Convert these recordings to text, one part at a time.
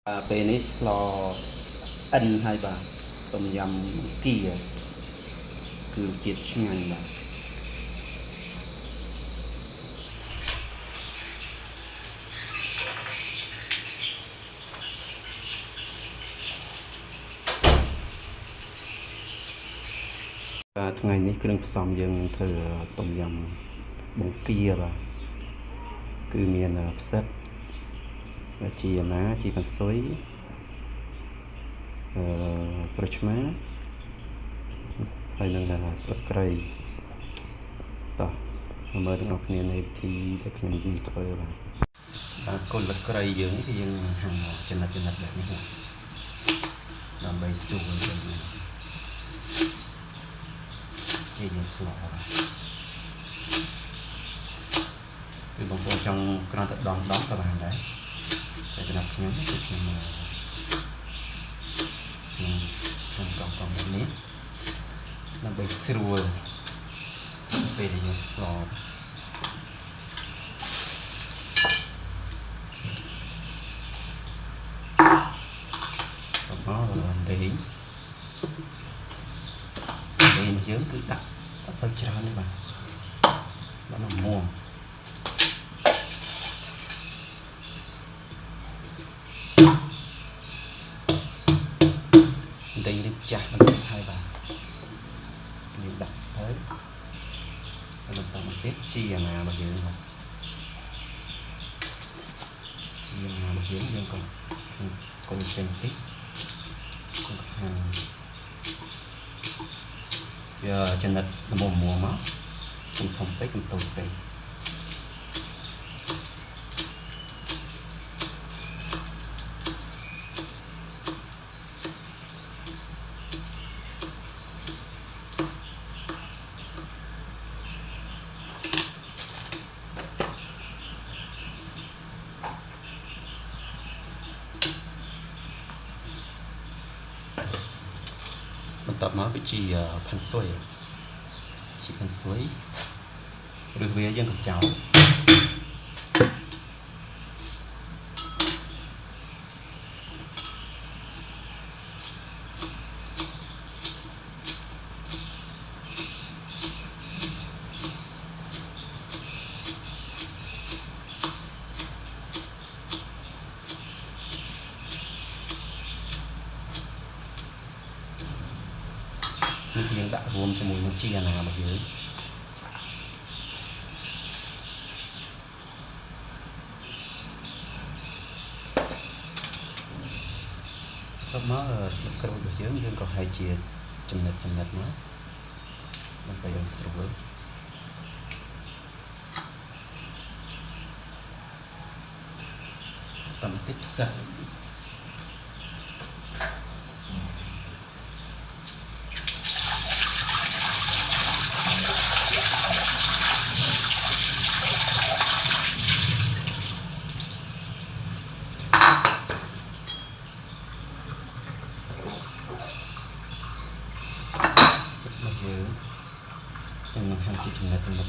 ពេលនេះស្លអិនហើយបាទต้มយำគៀគឺជាតិឆ្ងាញ់បាទថ្ងៃនេះគ្រឿងផ្សំយើងនឹងធ្វើต้มយำបង្គាបាទគឺមានផ្សិតជីណាជីកន្ស៊ុយក្រូចឆ្មាហើយនឹងស្លឹកគ្រៃតោះមើលទាំងអស់គ្នានៃវិធីដែលខ្ញុំធ្វើបាទគុលស្លឹកគ្រៃយើងហាន់ចំណិតแบบនេះដើម្បីស្រួលយើងស្លបាទគឺបងប្អូនចង់គ្រាន់តែដងក៏បានដែរតែសម្រាប់ខ្ញុំគឺខ្ញុំហាន់កង់แบบនេះដើម្បីស្រួលពេលដែលយើងស្លដេងយើងគឺដាក់អត់សូវច្រើនទេបាទដាក់មកមួងដេងនេះចាស់បន្តិចហើយបាទយើងដាក់ទៅហើយបន្តមកទៀតជីអាណារបស់យើងបាទជីអាណារបស់យើងក៏កុំចេញតិចកុំខាងវាចំណិតល្មមមកកុំធំពេកកុំតូចពេកបន្ទាប់មកគឺជាផាន់ស៊ុយឬវាយើងក៏ចោលនេះយើងដាក់រួមជាមួយនឹងជីអាណារបស់យើងទៅមកស្លឹកក្រូចរបស់យើងក៏ហើយជាចំណិតមកដើម្បីឲ្យស្រួលតាមតិចផ្សិតនឹងហាន់ជាចំណិតគ្នា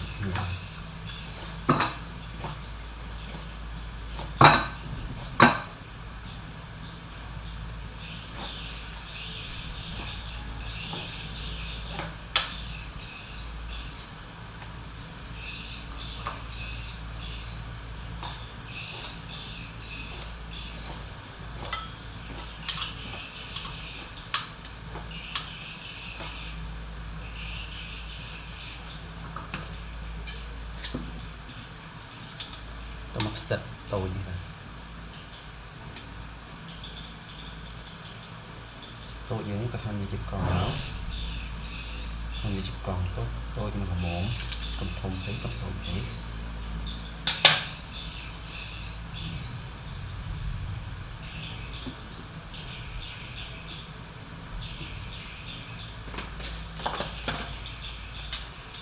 បន្មកផ្សិតតូចនេះបាទតូចយើងក៏ហាន់វាជាកង់តូចមកល្មមកុំធំពេកកុំតូចពេក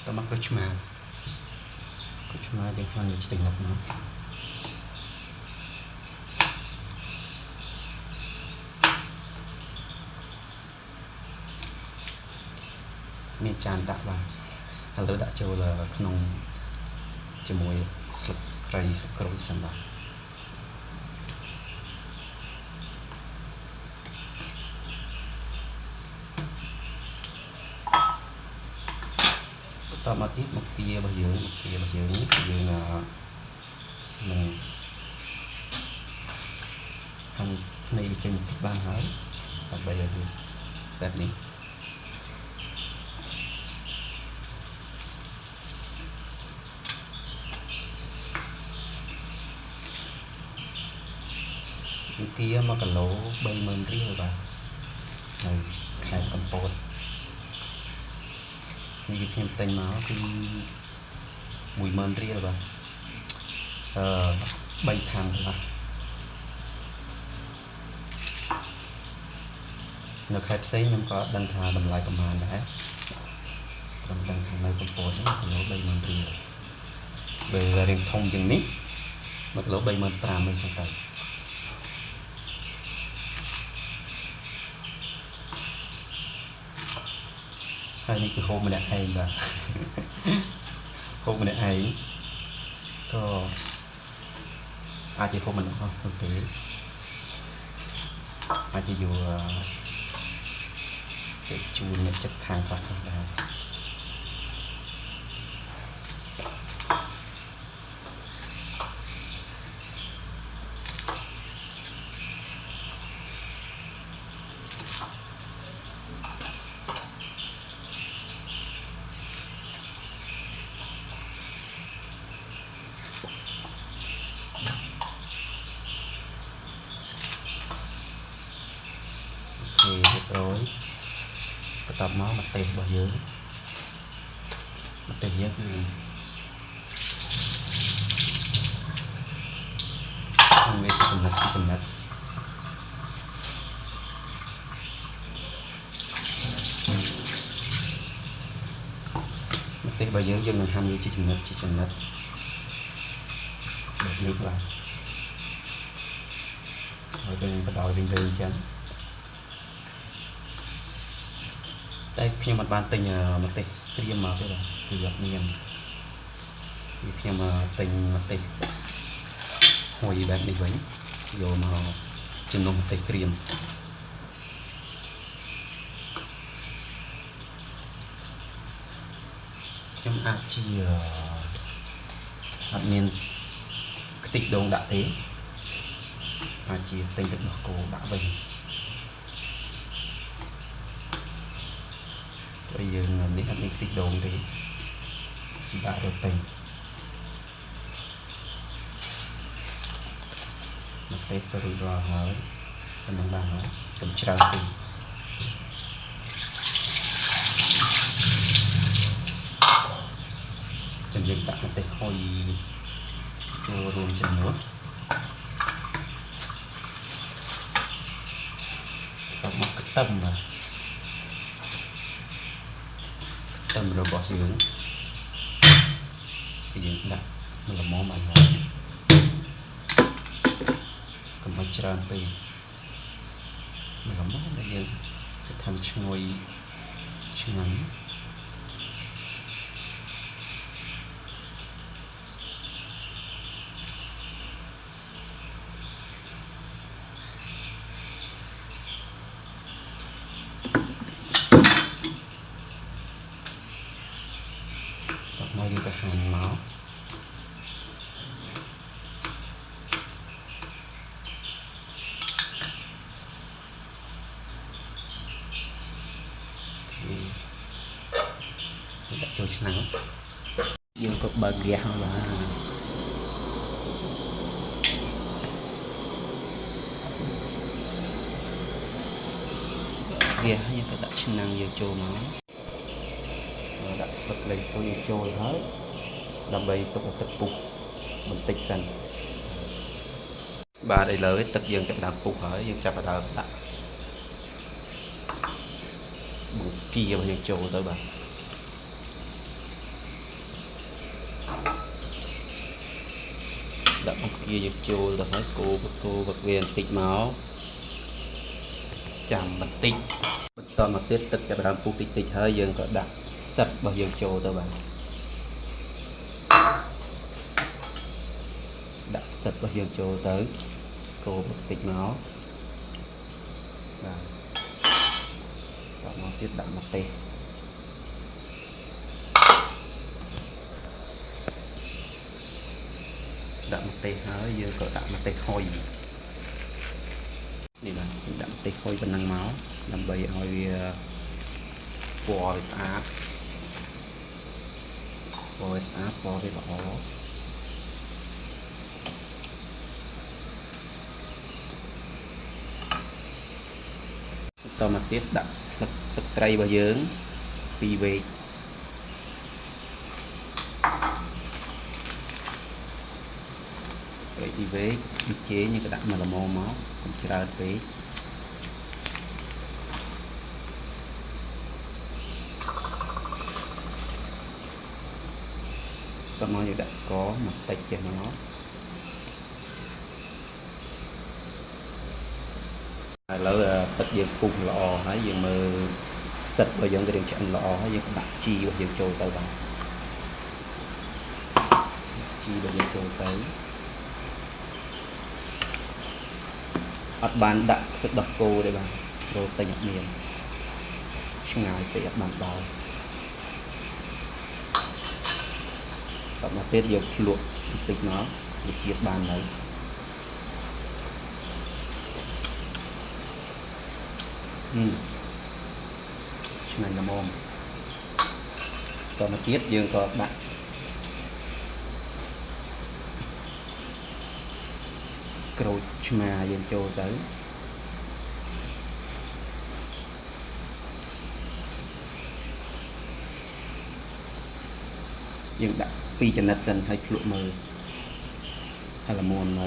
តមកក្រូចឆ្មាយើងហាន់វាជាចំណិតមកមានចានដាក់បាទឥឡូវដាក់ចូលក្នុងជាមួយស្លឹកគ្រៃស្លឹកក្រូចសិនបាទ តមកទៀតមកគៀរបស់យើងយើងនឹងហាន់នៃវាចេញបានហើយដើម្បីឲ្យវាបែបនេះគៀ1គីឡូ 30000 រៀលបាទនៅខេត្តកំពតនេះគឺខ្ញុំទិញមកគឺ 10000 រៀលបាទ3ខាំកន្លះនៅខេត្តផ្សេងខ្ញុំក៏ដឹងថាតម្លៃប្រហែលដែរត្រឹមដឹងថានៅកំពតនេះគីឡូ 30000 រៀលបើរៀងធំជាងនេះ1គីឡូ 35000 អីចឹងទៅហើយនេះគឺហូបម្នាក់ឯងបាទហូបម្នាក់ឯងក៏អាចជាហូបមិនអស់នោះទេអាចជាយកចែកជូនអ្នកចិត្តខាងខ្លះដែររៀបរយបន្ទាប់មកម្ទេសរបស់យើងម្ទេសយើងគឺវាជាចំណិតម្ទេសរបស់យើងនឹងហាន់វាជាចំណិតแบบនេះបាទហើយយើងបដោយវិញទៅអញ្ចឹងតែខ្ញុំមិនបានទិញម្ទេសក្រៀមមកទេបាទគឺអត់មានគឺខ្ញុំទិញម្ទេសហុយបែបនេះវិញយកមកជំនុំម្ទេសក្រៀមខ្ញុំអាចជាអត់មានខ្ទិះដូងដាក់ទេអាចជាទិញទឹកដោះគោដាក់វិញព្រោះយើងនេះអត់មានខ្ទិះដូងទេដាក់ទៅទិញមកទេទៅរួចរាល់ហើយប៉ុណ្ណឹងបានហើយកុំច្រើនពេកចាំយើងដាក់ម្ទេសហុយចូលរួមជាមួយតមកខ្ទឹមបាទខ្ទឹមរបស់យើងគឺយើងដាក់មួយល្មមបានហើយកុំឲ្យច្រើនពេកមួយល្មមដែលយើងទៅធ្វើឈ្ងុយឆ្ងាញ់មកយើងទៅហាន់មកដាក់ចូលឆ្នាំងយើងក៏បើកហ្គាសមកបាទហ្គាសយើងក៏ដាក់ឆ្នាំងយើងចូលមកដាក់ស្លឹកលេងពុយចូលហើយដើម្បីទុកឲ្យទឹកពុះបន្តិចសិនបាទឥឡូវទឹកយើងចាប់ដើមពុះហើយយើងចាប់ដើមដាក់បង្គារបស់យើងចូលទៅបាទដាក់បង្គាយើងចូលទៅហើយកូរវាបន្តិចមកចាំបន្តិចបន្តមកទៀតទឹកចាប់ដើមពុះតិចហើយយើងក៏ដាក់ផ្សិតរបស់យើងចូលទៅបាទដាក់ផ្សិតរបស់យើងចូលទៅកូរបន្តិចមកបាទតមកទៀតដាក់ម្ទេស ម្ទេសហើយយើងក៏ដាក់ម្ទេសហុយនេះបាទដាក់ម្ទេសហុយប៉ុណ្ណឹងមកដើម្បីឲ្យវាពណ៌វាស្អាតពណ៌វាស្អាតពណ៌វាល្អបន្តមកទៀតដាក់ស្លឹកទឹកត្រីរបស់យើង2វែកត្រី2វែកប៊ីចេងក៏ដាក់មកល្មមមកកុំច្រើនពេកតមកយើងដាក់ស្ករមកតិចចេះមកឥឡូវទឹកយើងពុះល្អហើយយើងមើលសិតរបស់យើងក៏យើងឆ្អិនល្អហើយយើងដាក់ជីរបស់យើងចូលទៅបាទជីរបស់យើងចូលទៅអត់បានដាក់ទឹកដោះគោទេបាទចូលតែអត់មានឆ្ងាយពេកអត់បានដល់តមកទៀតយកភ្លក់បន្តិចមកវាជាតិបានហើយឆ្ងាញ់ល្មមតមកទៀតយើងក៏ដាក់ក្រូចឆ្មាយើងចូលទៅយើងដាក់2ចំណិតសិនហើយភ្លក់មើលហើយល្មមនៅ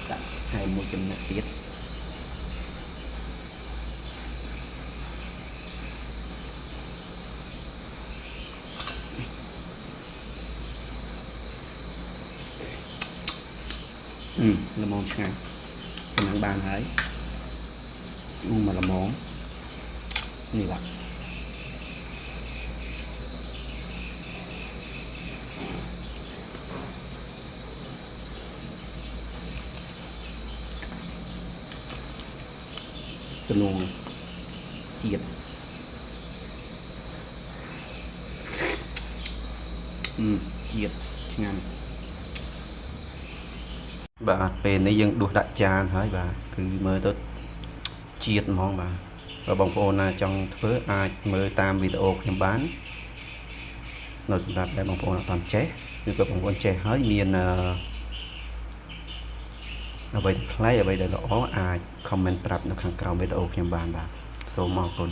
ដាក់ហើយមួយចំណិតទៀតល្មមឆ្ងាញ់ប៉ុណ្ណឹងបានហើយមកល្មមនេះបាទទំនងជាតិជាតិឆ្ងាញ់បាទពេលនេះយើងដួសដាក់ចានហើយបាទគឺមើលទៅជាតិហ្មងបាទបើបងប្អូនណាចង់ធ្វើអាចមើលតាមវីដេអូខ្ញុំបាននៅសម្រាប់តែបងប្អូនអត់ទាន់ចេះឬក៏បងប្អូនចេះហើយមានអ្វីខ្លីអ្វីដែលល្អអាច comment ប្រាប់នៅខាងក្រោមវីដេអូខ្ញុំបានបាទសូមអរគុណ